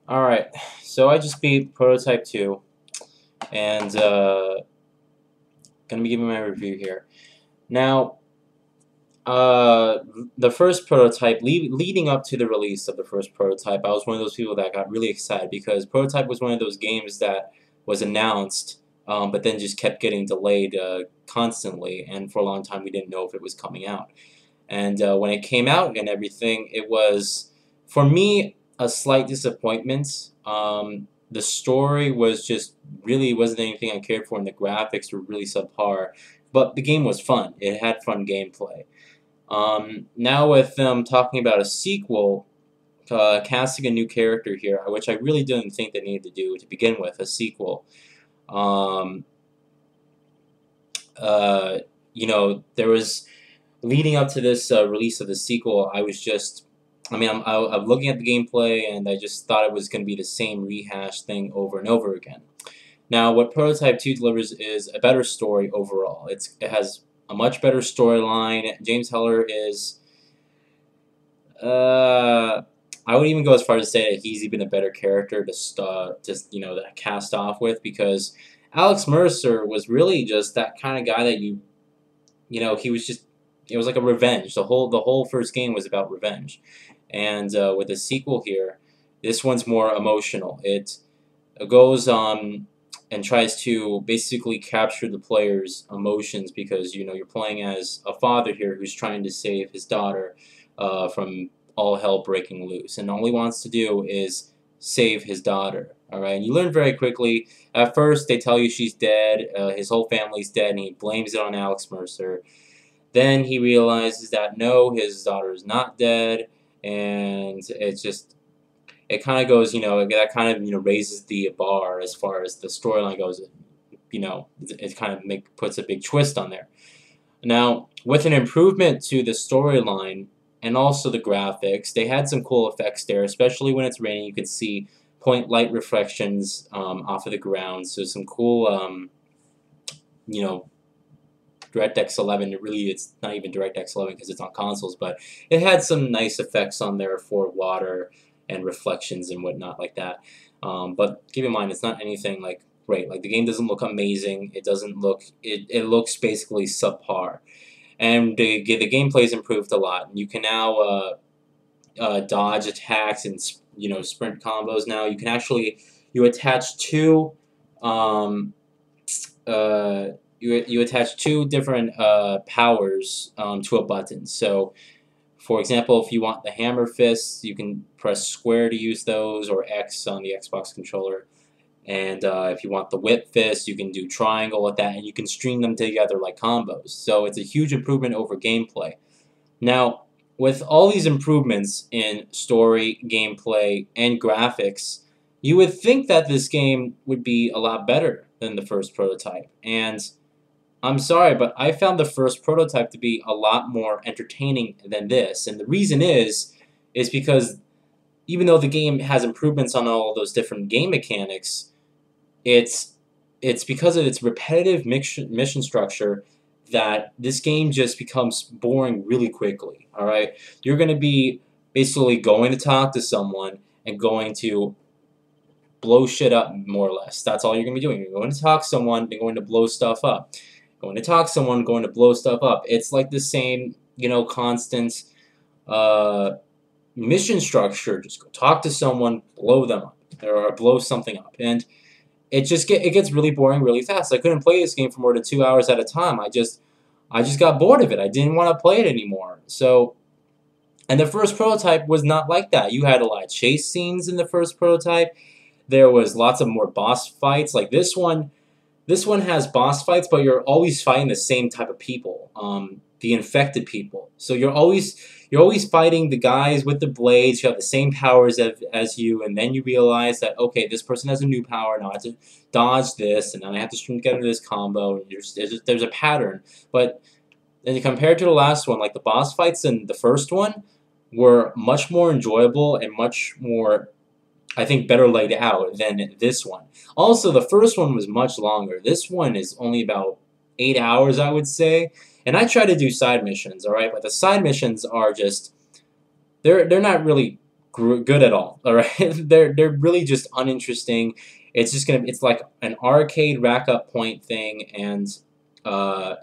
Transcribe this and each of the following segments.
Alright, so I just beat Prototype 2, and gonna be giving my review here. Now, uh, the first prototype, leading up to the release of the first prototype, I was one of those people that got really excited because Prototype was one of those games that was announced, but then just kept getting delayed constantly, and for a long time we didn't know if it was coming out. And when it came out and everything, it was, for me, a slight disappointment. The story was just really wasn't anything I cared for, and the graphics were really subpar. But the game was fun. It had fun gameplay. Now with them talking about a sequel, casting a new character here, which I really didn't think they needed to do to begin with, a sequel. Um, uh, there was leading up to this release of the sequel, I was just, I'm looking at the gameplay and I just thought it was going to be the same rehash thing over and over again. Now, what Prototype 2 delivers is a better story overall. It has a much better storyline. James Heller is, I would even go as far as to say that he's even a better character to cast off with, because Alex Mercer was really just that kind of guy that he was just, it was like a revenge. The whole first game was about revenge, and with the sequel here, this one's more emotional. It goes and tries to basically capture the player's emotions, because you're playing as a father here who's trying to save his daughter from all hell breaking loose, and all he wants to do is save his daughter. All right, and you learn very quickly. At first, they tell you she's dead. His whole family's dead, and he blames it on Alex Mercer. Then he realizes that no, his daughter is not dead, and it kind of goes, that kind of raises the bar as far as the storyline goes. It kind of puts a big twist on there. Now, with an improvement to the storyline and also the graphics, they had some cool effects there, especially when it's raining. You can see point light reflections off of the ground, so some cool, you know, DirectX 11. It's not even DirectX 11 because it's on consoles, but it had some nice effects on there for water and reflections and whatnot like that. But keep in mind, it's not anything like great. Like, the game doesn't look amazing. It doesn't look. It looks basically subpar. And the gameplay's improved a lot. You can now dodge attacks and sprint combos. Now you can actually attach two you attach two different powers to a button. So, for example, if you want the hammer fists, you can press square to use those, or X on the Xbox controller. And if you want the whip fist, you can do triangle with that, and you can string them together like combos. So it's a huge improvement over gameplay. Now, with all these improvements in story, gameplay, and graphics, you would think that this game would be a lot better than the first prototype. And I'm sorry, but I found the first prototype to be a lot more entertaining than this. And the reason is because even though the game has improvements on all those different game mechanics, it's because of its repetitive mission structure that this game just becomes boring really quickly. All right, you're going to be basically going to talk to someone and going to blow shit up, more or less. That's all you're going to be doing. You're going to talk to someone, they're going to blow stuff up. Going to talk to someone, going to blow stuff up. It's like the same, constant mission structure. Just go talk to someone, blow them up, or blow something up, and it gets really boring really fast. I couldn't play this game for more than 2 hours at a time. I just got bored of it. I didn't want to play it anymore. So, and the first prototype was not like that. You had a lot of chase scenes in the first prototype. There was lots of more boss fights. Like this one has boss fights, but you're always fighting the same type of people, the infected people. So you're always fighting the guys with the blades who have the same powers as you, and then you realize that, okay, this person has a new power, now I have to dodge this, and then I have to string together this combo, and there's a pattern. But then compared to the last one, like the boss fights in the first one were much more enjoyable and much more, I think, better laid out than this one. Also, the first one was much longer. This one is only about 8 hours, I would say. And I try to do side missions, all right? But the side missions are just, they're not really good at all. All right, they're really just uninteresting. It's like an arcade rack up point thing, and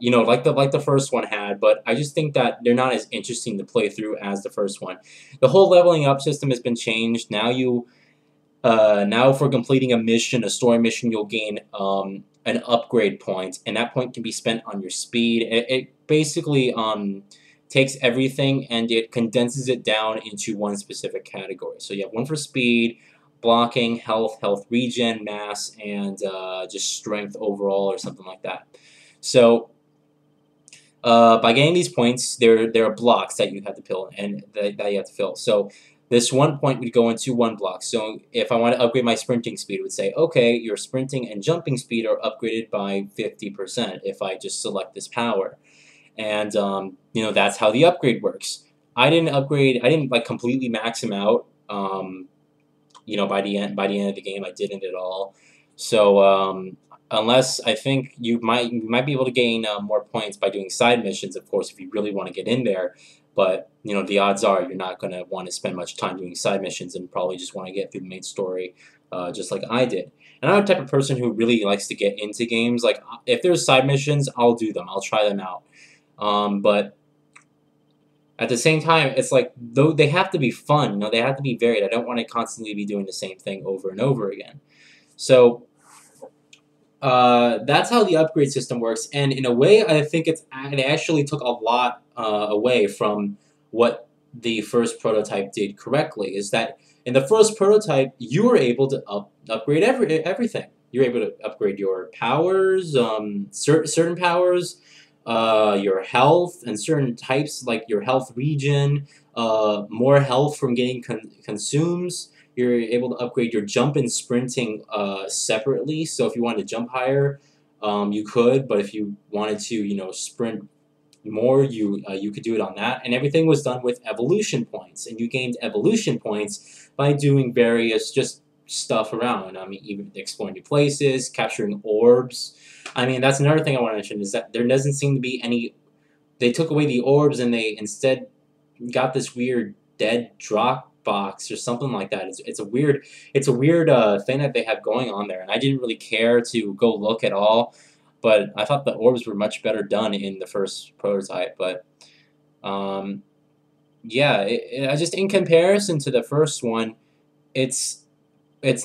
you know, like the first one had. But I just think that they're not as interesting to play through as the first one. The whole leveling up system has been changed. Now for completing a mission, a story mission, you'll gain an upgrade point, and that point can be spent on your speed. It basically takes everything and it condenses it down into one specific category. So you have one for speed, blocking, health regen, mass, and just strength overall or something like that. So by getting these points, there are blocks that you have to fill and that you have to fill. So this one point would go into one block. So if I want to upgrade my sprinting speed, it would say, okay, your sprinting and jumping speed are upgraded by 50% if I just select this power. And you know, that's how the upgrade works. I didn't like completely max him out. You know, by the end of the game, I didn't at all. So unless I think you might be able to gain more points by doing side missions, of course, if you really want to get in there. But you know, the odds are you're not going to want to spend much time doing side missions and probably just want to get through the main story, just like I did. And I'm the type of person who really likes to get into games. Like if there's side missions, I'll do them. I'll try them out. But at the same time, it's like though they have to be fun. You know, they have to be varied. I don't want to constantly be doing the same thing over and over again. So that's how the upgrade system works, and in a way, I think it actually took a lot away from what the first prototype did correctly. Is that in the first prototype, you were able to upgrade everything. You were able to upgrade your powers, certain powers, your health, and certain types like your health regen, more health from getting consumes. You're able to upgrade your jump and sprinting separately. So if you wanted to jump higher, you could. But if you wanted to, you know, sprint more, you could do it on that. And everything was done with evolution points. And you gained evolution points by doing various just stuff around. I mean, even exploring new places, capturing orbs. I mean, that's another thing I want to mention is that there doesn't seem to be any. They took away the orbs and they instead got this weird dead drop box or something like that. It's a weird thing that they have going on there, and I didn't really care to go look at all, but I thought the orbs were much better done in the first prototype. But yeah, I just in comparison to the first one, it's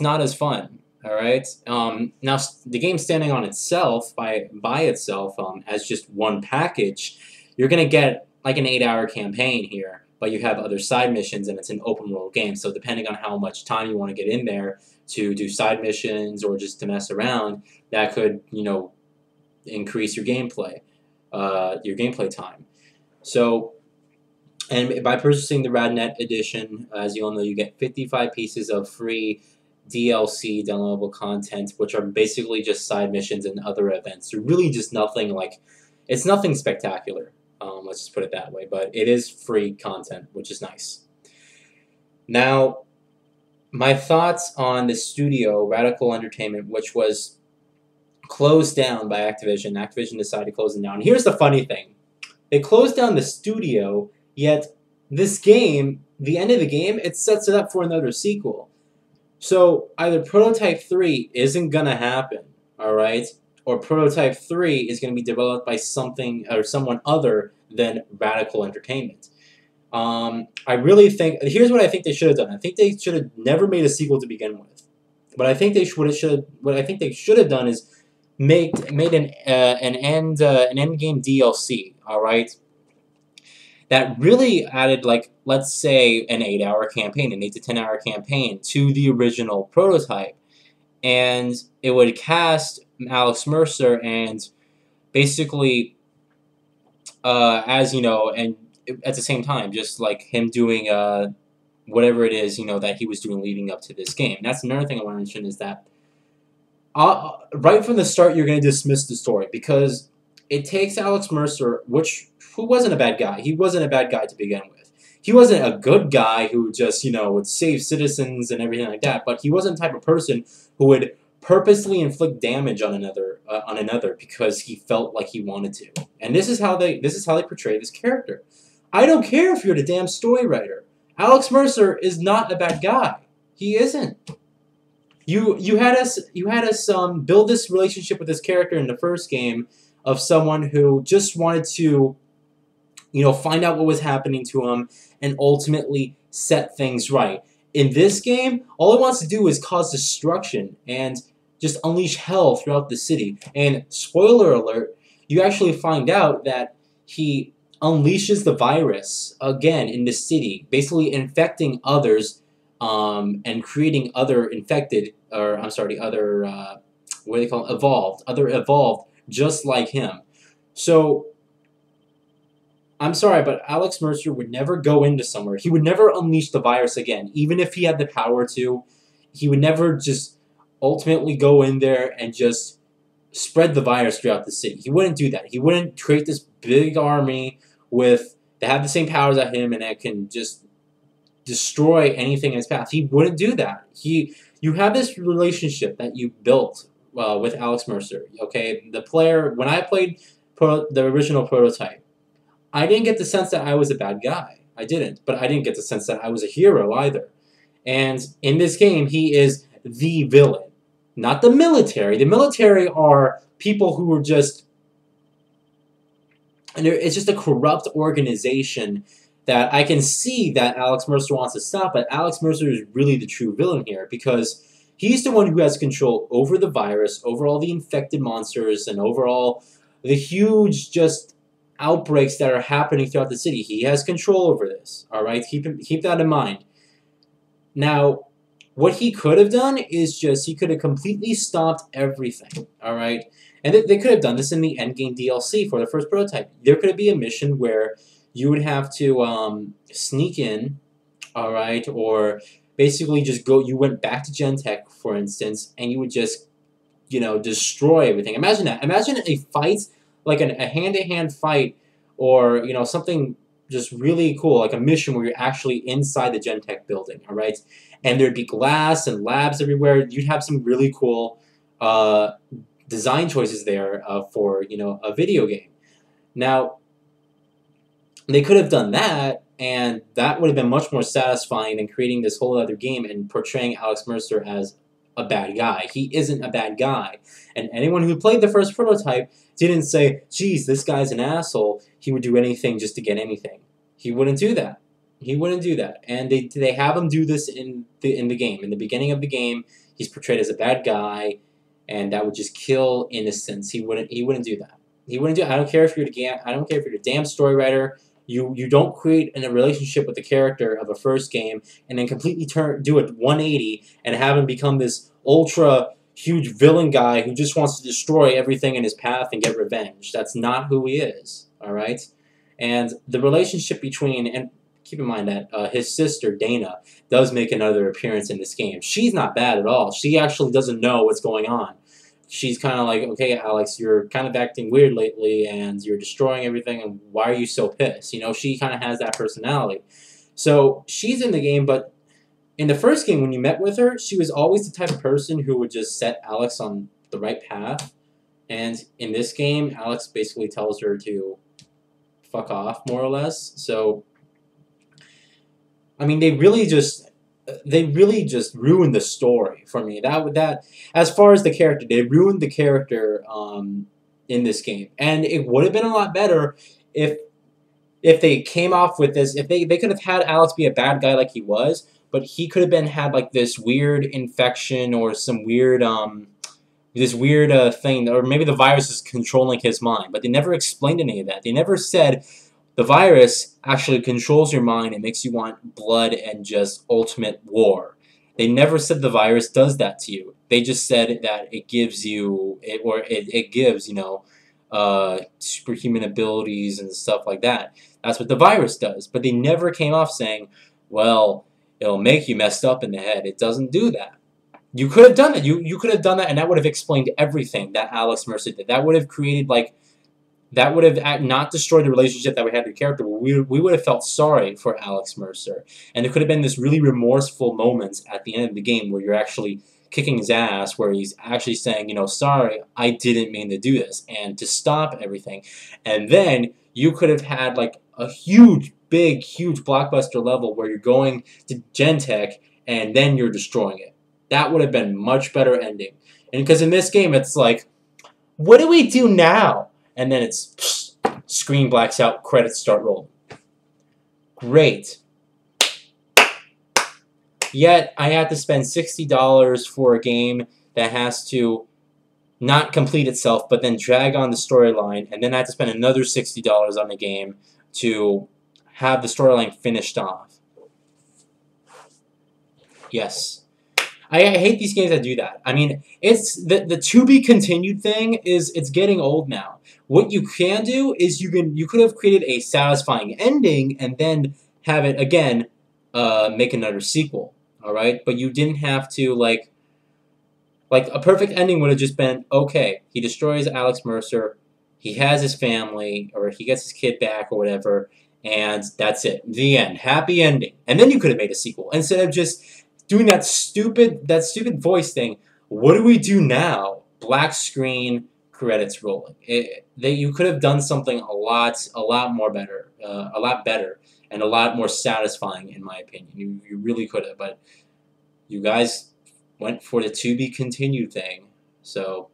not as fun. All right. Now the game standing on itself by itself as just one package, you're gonna get like an 8-hour campaign here. But you have other side missions, and it's an open world game. So depending on how much time you want to get in there to do side missions or just to mess around, that could, you know, increase your gameplay time. So, and by purchasing the RadNet edition, as you all know, you get 55 pieces of free DLC downloadable content, which are basically just side missions and other events. They're really just nothing like, it's nothing spectacular. Let's just put it that way. But it is free content, which is nice. Now, my thoughts on the studio, Radical Entertainment, which was closed down by Activision. Activision decided to close it down. Here's the funny thing. They closed down the studio, yet this game, the end of the game, it sets it up for another sequel. So either Prototype 3 isn't going to happen, all right? Or Prototype 3 is going to be developed by something or someone other than Radical Entertainment. I really think, here's what I think they should have done. I think they should have never made a sequel to begin with. What I think they should have done is made an end game DLC. All right, that really added, like, let's say an 8-hour campaign, an 8 to 10-hour campaign to the original prototype, and it would cast Alex Mercer and basically, as you know, and at the same time, just like him doing whatever it is, you know, that he was doing leading up to this game. That's another thing I want to mention is that right from the start, you're going to dismiss the story because it takes Alex Mercer, who wasn't a bad guy. He wasn't a bad guy to begin with. He wasn't a good guy who just, you know, would save citizens and everything like that. But he wasn't the type of person who would purposely inflict damage on another because he felt like he wanted to. And this is how they portray this character. I don't care if you're the damn story writer. Alex Mercer is not a bad guy. He isn't. You had us build this relationship with this character in the first game of someone who just wanted to, find out what was happening to him and ultimately set things right. In this game, all he wants to do is cause destruction and just unleash hell throughout the city. And spoiler alert, you actually find out that he unleashes the virus again in the city, basically infecting others, and creating other infected, or I'm sorry, other what do they call it? Other evolved just like him. So I'm sorry, but Alex Mercer would never go into somewhere. He would never unleash the virus again, even if he had the power to. He would never just ultimately go in there and just spread the virus throughout the city. He wouldn't do that. He wouldn't create this big army that have the same powers as him and that can just destroy anything in his path. He wouldn't do that. You have this relationship that you built with Alex Mercer. Okay, the player when I played the original prototype, I didn't get the sense that I was a bad guy. I didn't, but I didn't get the sense that I was a hero either. And in this game, he is the villain, not the military. The military are people who are just, and it's just a corrupt organization that I can see that Alex Mercer wants to stop, but Alex Mercer is really the true villain here because he's the one who has control over the virus, over all the infected monsters, and over all the huge just outbreaks that are happening throughout the city. He has control over this, all right? Keep that in mind. Now, what he could have done is he could have completely stopped everything, all right? And they could have done this in the endgame DLC for the first prototype. There could be a mission where you would have to sneak in, all right, or basically just go. You went back to Gentech, for instance, and you would just, destroy everything. Imagine that. Imagine a fight, like a hand-to-hand fight, or something just really cool, like a mission where you're actually inside the Gentech building, all right, and there'd be glass and labs everywhere. You'd have some really cool design choices there for a video game. Now, they could have done that, and that would have been much more satisfying than creating this whole other game and portraying Alex Mercer as a bad guy. He isn't a bad guy. And anyone who played the first prototype didn't say, geez, this guy's an asshole. He would do anything just to get anything. He wouldn't do that. He wouldn't do that. And they have him do this in the game. In the beginning of the game, he's portrayed as a bad guy, and that would just kill innocence. He wouldn't do that. He wouldn't do it. I don't care if you're a damn story writer. You don't create a relationship with the character of a first game and then completely do a 180 and have him become this ultra huge villain guy who just wants to destroy everything in his path and get revenge. That's not who he is, all right? And the relationship between, and keep in mind that his sister, Dana, does make another appearance in this game. She's not bad at all. She actually doesn't know what's going on. She's kind of like, okay, Alex, you're kind of acting weird lately, and you're destroying everything, and why are you so pissed? She kind of has that personality. So she's in the game, but in the first game, when you met with her, she was always the type of person who would just set Alex on the right path. And in this game, Alex basically tells her to fuck off, more or less. So, I mean, they really just ruined the story for me. That as far as the character, they ruined the character in this game, and it would have been a lot better if they came off with this. If they could have had Alex be a bad guy like he was, but he could have had like this weird infection or some weird thing, or maybe the virus is controlling his mind. But they never explained any of that. They never said the virus actually controls your mind and makes you want blood and just ultimate war. They never said the virus does that to you. They just said that it gives you, it gives, superhuman abilities and stuff like that. That's what the virus does. But they never came off saying, well, it'll make you messed up in the head. It doesn't do that. You could have done that. You could have done that, and that would have explained everything that Alex Mercer did. That would have created, that would have not destroyed the relationship that we had with the character. We would have felt sorry for Alex Mercer. And there could have been this really remorseful moments at the end of the game where you're actually kicking his ass, where he's actually saying, sorry, I didn't mean to do this, and to stop everything. And then you could have had, a huge big, huge blockbuster level where you're going to Gentech and then you're destroying it. That would have been much better ending. And because in this game, it's like, what do we do now? And then it's screen blacks out, credits start rolling. Great. Yet I had to spend $60 for a game that has to not complete itself, but then drag on the storyline, and then I had to spend another $60 on the game to have the storyline finished off. Yes. I hate these games that do that. I mean, it's the to be continued thing is it's getting old now. What you can do is you could have created a satisfying ending and then have it again make another sequel. All right, but you didn't have to like a perfect ending would have just been okay. He destroys Alex Mercer, he has his family or he gets his kid back or whatever, and that's it. The end. Happy ending. And then you could have made a sequel instead of just doing that stupid voice thing. What do we do now? Black screen, credits rolling. You could have done something a lot more better, a lot better, and a lot more satisfying, in my opinion. You really could have, but you guys went for the to be continued thing. So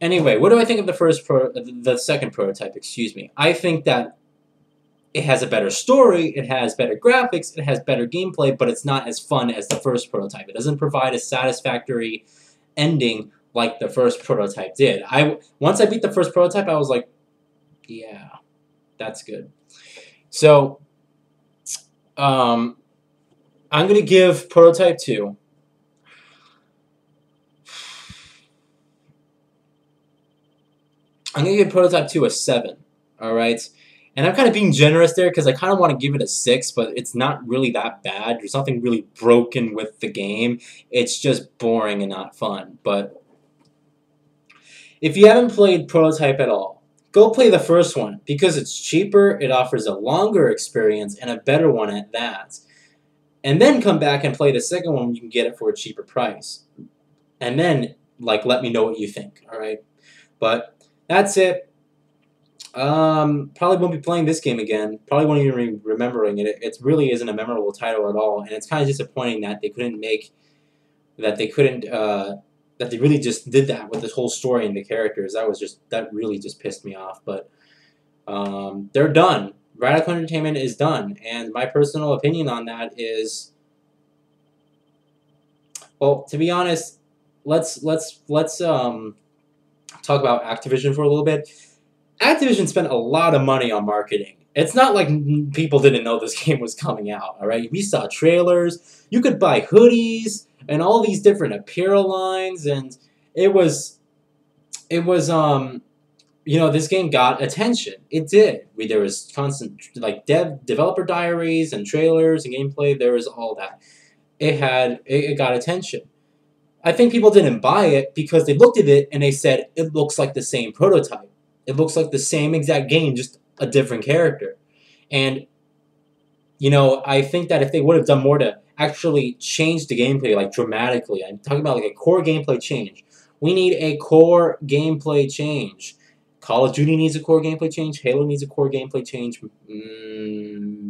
anyway, what do I think of the second prototype? Excuse me. I think that it has a better story, it has better graphics, it has better gameplay, but it's not as fun as the first prototype. It doesn't provide a satisfactory ending like the first prototype did. Once I beat the first prototype, I was like, yeah, that's good. So, I'm going to give Prototype 2 I'm going to give Prototype 2 a 7, alright? And I'm kind of being generous there because I kind of want to give it a 6, but it's not really that bad. There's nothing really broken with the game. It's just boring and not fun. But if you haven't played Prototype at all, go play the first one because it's cheaper, it offers a longer experience, and a better one at that. And then come back and play the second one when you can get it for a cheaper price. And then, let me know what you think, alright? But that's it. Probably won't be playing this game again. Probably won't even be remembering it. It really isn't a memorable title at all, and it's kind of disappointing that they really just did that with this whole story and the characters. That really just pissed me off. But they're done. Radical Entertainment is done, and my personal opinion on that is, well, to be honest, let's talk about Activision for a little bit. Activision spent a lot of money on marketing. It's not like people didn't know this game was coming out, alright? We saw trailers, you could buy hoodies, and all these different apparel lines, and this game got attention. It did. There was constant, developer diaries and trailers and gameplay, there was all that. It got attention. I think people didn't buy it because they looked at it and they said, it looks like the same prototype. It looks like the same exact game, just a different character. And, I think that if they would have done more to actually change the gameplay, dramatically, I'm talking about, a core gameplay change. We need a core gameplay change. Call of Duty needs a core gameplay change. Halo needs a core gameplay change.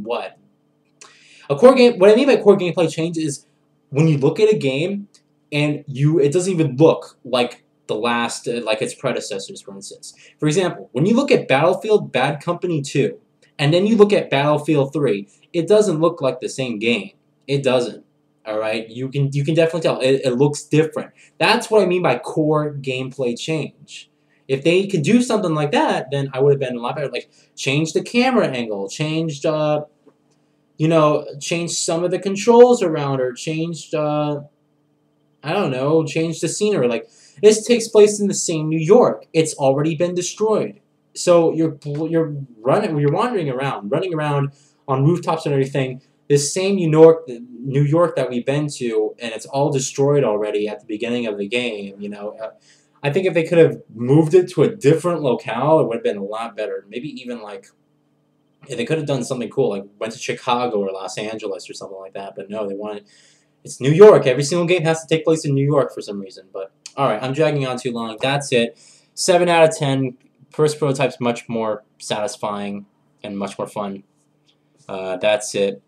What? What I mean by core gameplay change is when you look at a game and it doesn't even look like the last, like its predecessors, for instance. For example, when you look at Battlefield Bad Company 2, and then you look at Battlefield 3, it doesn't look like the same game. It doesn't. Alright? You can definitely tell. It looks different. That's what I mean by core gameplay change. If they could do something like that, then I would have been a lot better. Change the camera angle, change some of the controls around, or change the scenery. This takes place in the same New York. It's already been destroyed. So you're wandering around, running around on rooftops and everything. This same New York that we've been to, and it's all destroyed already at the beginning of the game. I think if they could have moved it to a different locale, it would have been a lot better. Maybe even if they could have done something cool, went to Chicago or Los Angeles or something like that. But no, they wanted. It's New York. Every single game has to take place in New York for some reason. But alright, I'm dragging on too long. That's it. 7 out of 10. First prototype's much more satisfying. and much more fun. That's it.